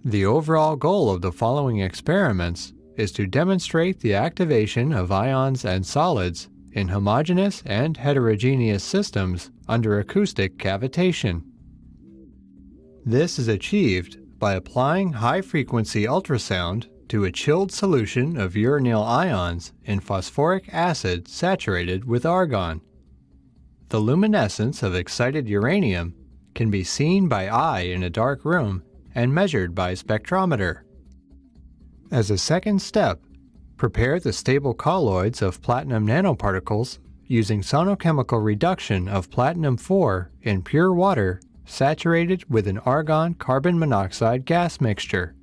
The overall goal of the following experiments is to demonstrate the activation of ions and solids in homogeneous and heterogeneous systems under acoustic cavitation. This is achieved by applying high-frequency ultrasound to a chilled solution of uranyl ions in phosphoric acid saturated with argon. The luminescence of excited uranium can be seen by eye in a dark room and measured by spectrometer. As a second step, prepare the stable colloids of platinum nanoparticles using sonochemical reduction of platinum-4 in pure water saturated with an argon-carbon monoxide gas mixture.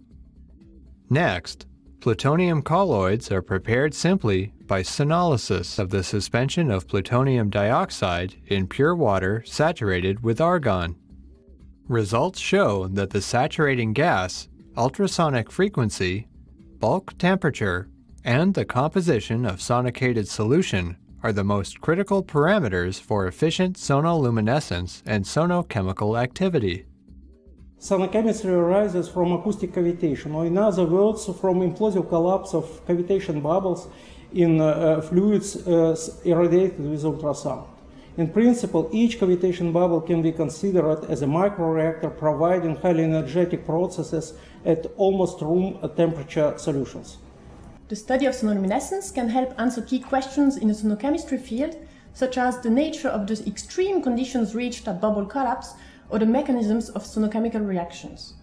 Next, plutonium colloids are prepared simply by sonolysis of the suspension of plutonium dioxide in pure water saturated with argon. Results show that the saturating gas, ultrasonic frequency, bulk temperature, and the composition of sonicated solution are the most critical parameters for efficient sonoluminescence and sonochemical activity. Sonochemistry arises from acoustic cavitation, or in other words, from implosive collapse of cavitation bubbles in fluids irradiated with ultrasound. In principle, each cavitation bubble can be considered as a microreactor providing highly energetic processes at almost room temperature solutions. The study of sonoluminescence can help answer key questions in the sonochemistry field, such as the nature of the extreme conditions reached at bubble collapse or the mechanisms of sonochemical reactions.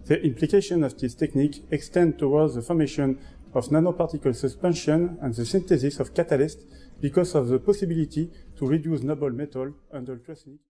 The implication of this technique extends towards the formation of nanoparticle suspension and the synthesis of catalysts because of the possibility to reduce noble metal under ultrasonic